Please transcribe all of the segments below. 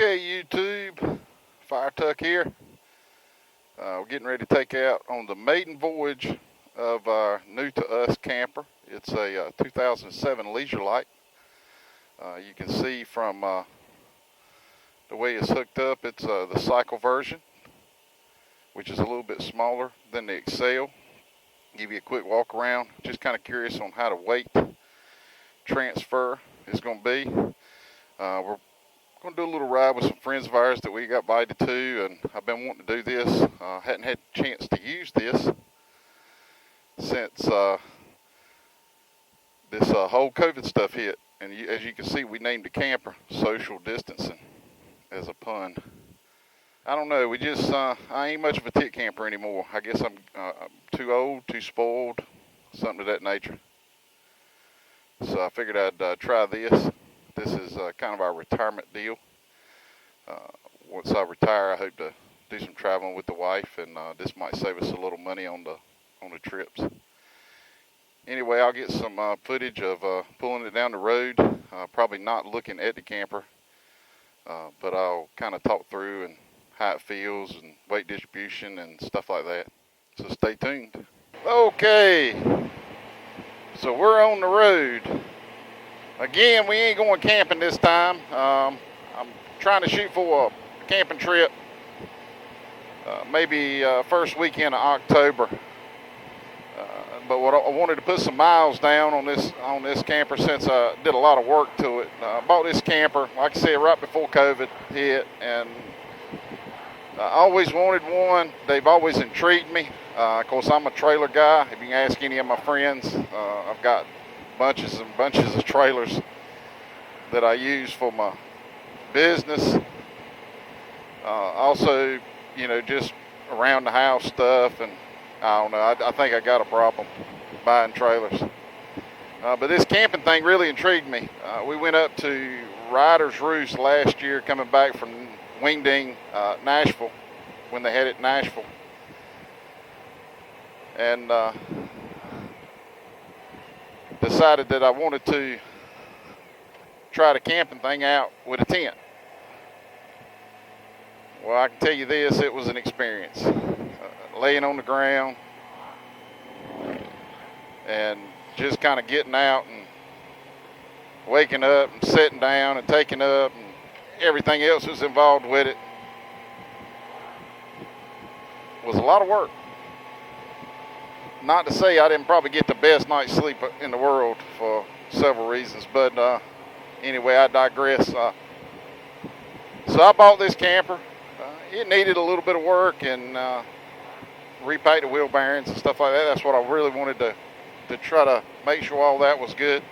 Okay, YouTube, Fire Tuck here. We're getting ready to take out on the maiden voyage of our new to us camper. It's a 2007 Lees-ure Lite. You can see from the way it's hooked up, it's the cycle version, which is a little bit smaller than the Excel. Give you a quick walk around. Just kind of curious on how the weight transfer is going to be. We're going to do a little ride with some friends of ours that we got invited to, and I've been wanting to do this. Hadn't had a chance to use this since this whole COVID stuff hit. And as you can see, we named the camper Social Distancing as a pun. I don't know, I ain't much of a tit camper anymore. I guess I'm too old, too spoiled, something of that nature. So I figured I'd try this. This is kind of our retirement deal. Once I retire, I hope to do some traveling with the wife, and this might save us a little money on the trips. Anyway, I'll get some footage of pulling it down the road. Probably not looking at the camper, but I'll kind of talk through and how it feels and weight distribution and stuff like that. So stay tuned. Okay, so we're on the road. Again, we ain't going camping this time. I'm trying to shoot for a camping trip, maybe first weekend of October. But what I wanted to put some miles down on this camper since I did a lot of work to it. I bought this camper, like I said, right before COVID hit, and I always wanted one. They've always intrigued me. Of course, I'm a trailer guy. If you can ask any of my friends, I've got bunches and bunches of trailers that I use for my business. Also, just around the house stuff, and I don't know, I think I got a problem buying trailers. But this camping thing really intrigued me. We went up to Riders Roost last year, coming back from Wingding, Nashville, when they had it in Nashville. And decided that I wanted to try the camping thing out with a tent. Well, I can tell you this, it was an experience. Laying on the ground and just kind of getting out and waking up and sitting down and taking up and everything else that's involved with it was a lot of work. Not to say I didn't probably get the best night's sleep in the world for several reasons, but anyway, I digress. So I bought this camper. It needed a little bit of work and repaint the wheel bearings and stuff like that. That's what I really wanted to try to make sure all that was good.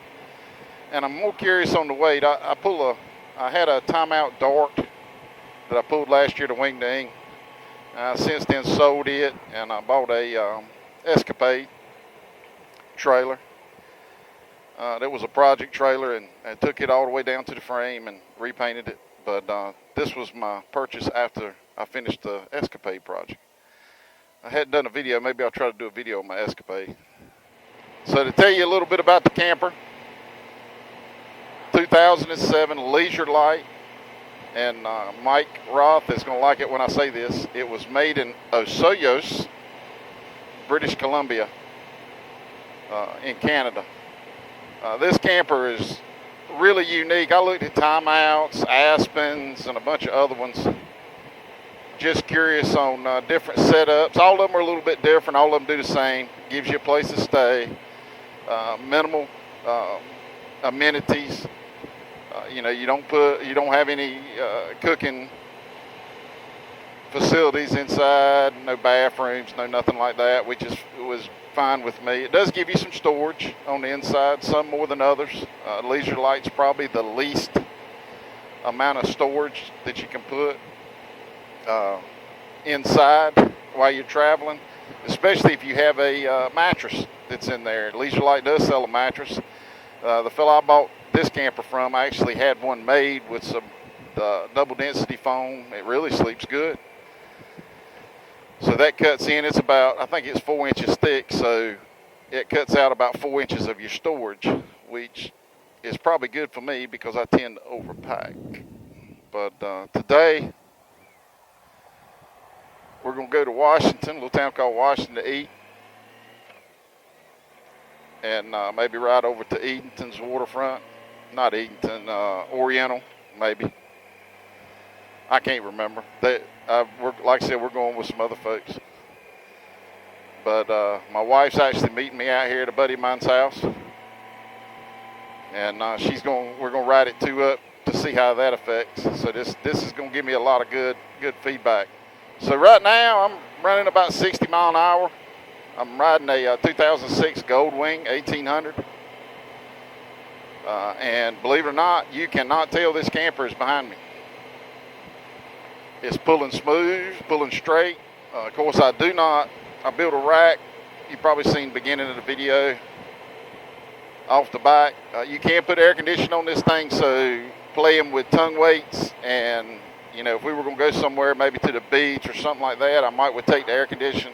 And I'm more curious on the weight. I had a timeout dart that I pulled last year to Wingding. I since then sold it, and I bought a Escapade trailer. That was a project trailer, and I took it all the way down to the frame and repainted it. But this was my purchase after I finished the Escapade project. I hadn't done a video. Maybe I'll try to do a video on my Escapade. So to tell you a little bit about the camper, 2007 Lees-ure Lite, and Mike Roth is going to like it when I say this. It was made in Osoyoos, British Columbia, in Canada. This camper is really unique. I looked at timeouts, Aspens, and a bunch of other ones. Just curious on different setups. All of them are a little bit different. All of them do the same. Gives you a place to stay. Minimal amenities. You don't have any cooking facilities inside. No bathrooms. No nothing like that, which was fine with me. It does give you some storage on the inside, some more than others. Lees-ure Lite's probably the least amount of storage that you can put inside while you're traveling, especially if you have a mattress that's in there. Lees-ure Lite does sell a mattress. The fellow I bought this camper from, I actually had one made with some double density foam. It really sleeps good. So that cuts in, it's about, I think it's 4 inches thick, so it cuts out about 4 inches of your storage, which is probably good for me because I tend to overpack. But today, we're going to go to Washington, a little town called Washington, to eat. And maybe ride over to Edenton's waterfront. Not Edenton, Oriental, maybe. I can't remember. Like I said, we're going with some other folks. But my wife's actually meeting me out here at a buddy of mine's house. And we're going to ride it 2 up to see how that affects. So this is going to give me a lot of good feedback. So right now I'm running about 60 mile an hour. I'm riding a 2006 Goldwing 1800. And believe it or not, you cannot tell this camper is behind me. It's pulling smooth, pulling straight. Of course, I built a rack. You've probably seen the beginning of the video off the back. You can put air conditioning on this thing, so playing with tongue weights, and if we were going to go somewhere, maybe to the beach or something like that, I might would take the air conditioning.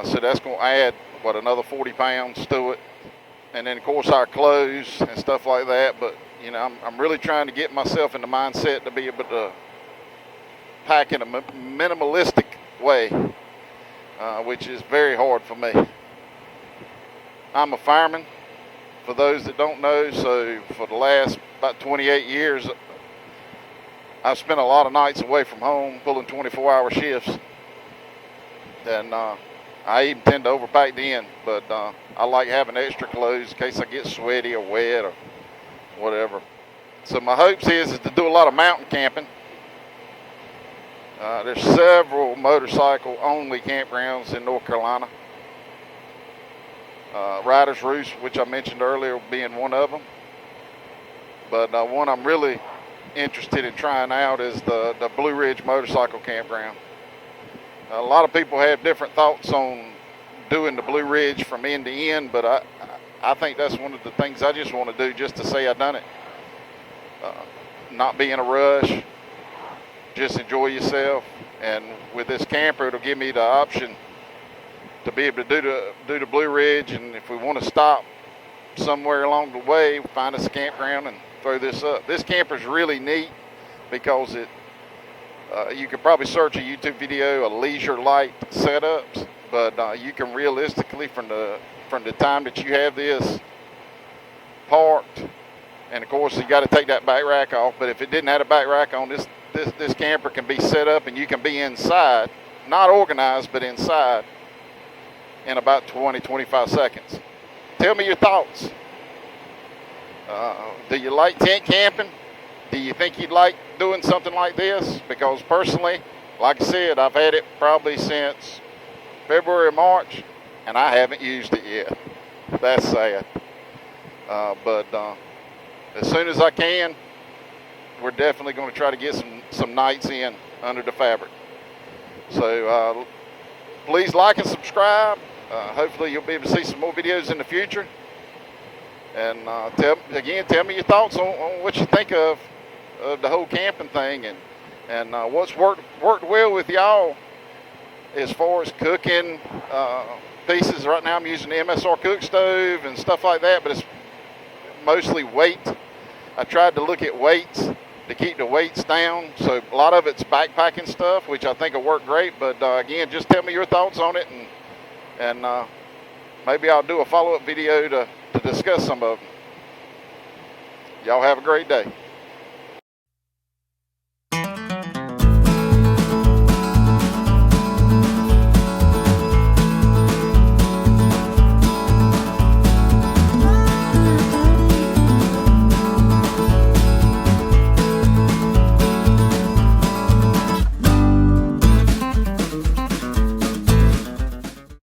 So that's going to add, another 40 pounds to it. And then, of course, our clothes and stuff like that. But, I'm really trying to get myself in the mindset to be able to pack in a minimalistic way, which is very hard for me. I'm a fireman, for those that don't know. So for the last about 28 years, I've spent a lot of nights away from home pulling 24-hour shifts. And I even tend to overpack then, but I like having extra clothes in case I get sweaty or wet or whatever. So my hopes is to do a lot of mountain camping. There's several motorcycle-only campgrounds in North Carolina. Riders Roost, which I mentioned earlier, being one of them. But one I'm really interested in trying out is the Blue Ridge Motorcycle Campground. A lot of people have different thoughts on doing the Blue Ridge from end to end, but I think that's one of the things I just want to do, just to say I've done it. Not be in a rush, just enjoy yourself. And with this camper, it'll give me the option to be able to do the Blue Ridge, and if we want to stop somewhere along the way, find us a campground and throw this up. This camper's really neat because you could probably search a YouTube video of Lees-ure Lite setups, but you can realistically, from the time that you have this parked, and of course you got to take that back rack off. But if it didn't have a back rack on, this camper can be set up and you can be inside, not organized, but inside in about 20-25 seconds. Tell me your thoughts. Do you like tent camping? Do you think you'd like doing something like this? Because personally, like I said, I've had it probably since February or March, and I haven't used it yet. That's sad. But as soon as I can, we're definitely going to try to get some nights in under the fabric. So please like and subscribe. Hopefully you'll be able to see some more videos in the future. And tell me your thoughts on what you think of the whole camping thing, and what's worked well with y'all as far as cooking pieces. Right now I'm using the MSR cook stove and stuff like that, but it's mostly weight. I tried to look at weights to keep the weights down, so a lot of it's backpacking stuff, which I think will work great. But again, just tell me your thoughts on it, and maybe I'll do a follow-up video to discuss some of them. Y'all have a great day.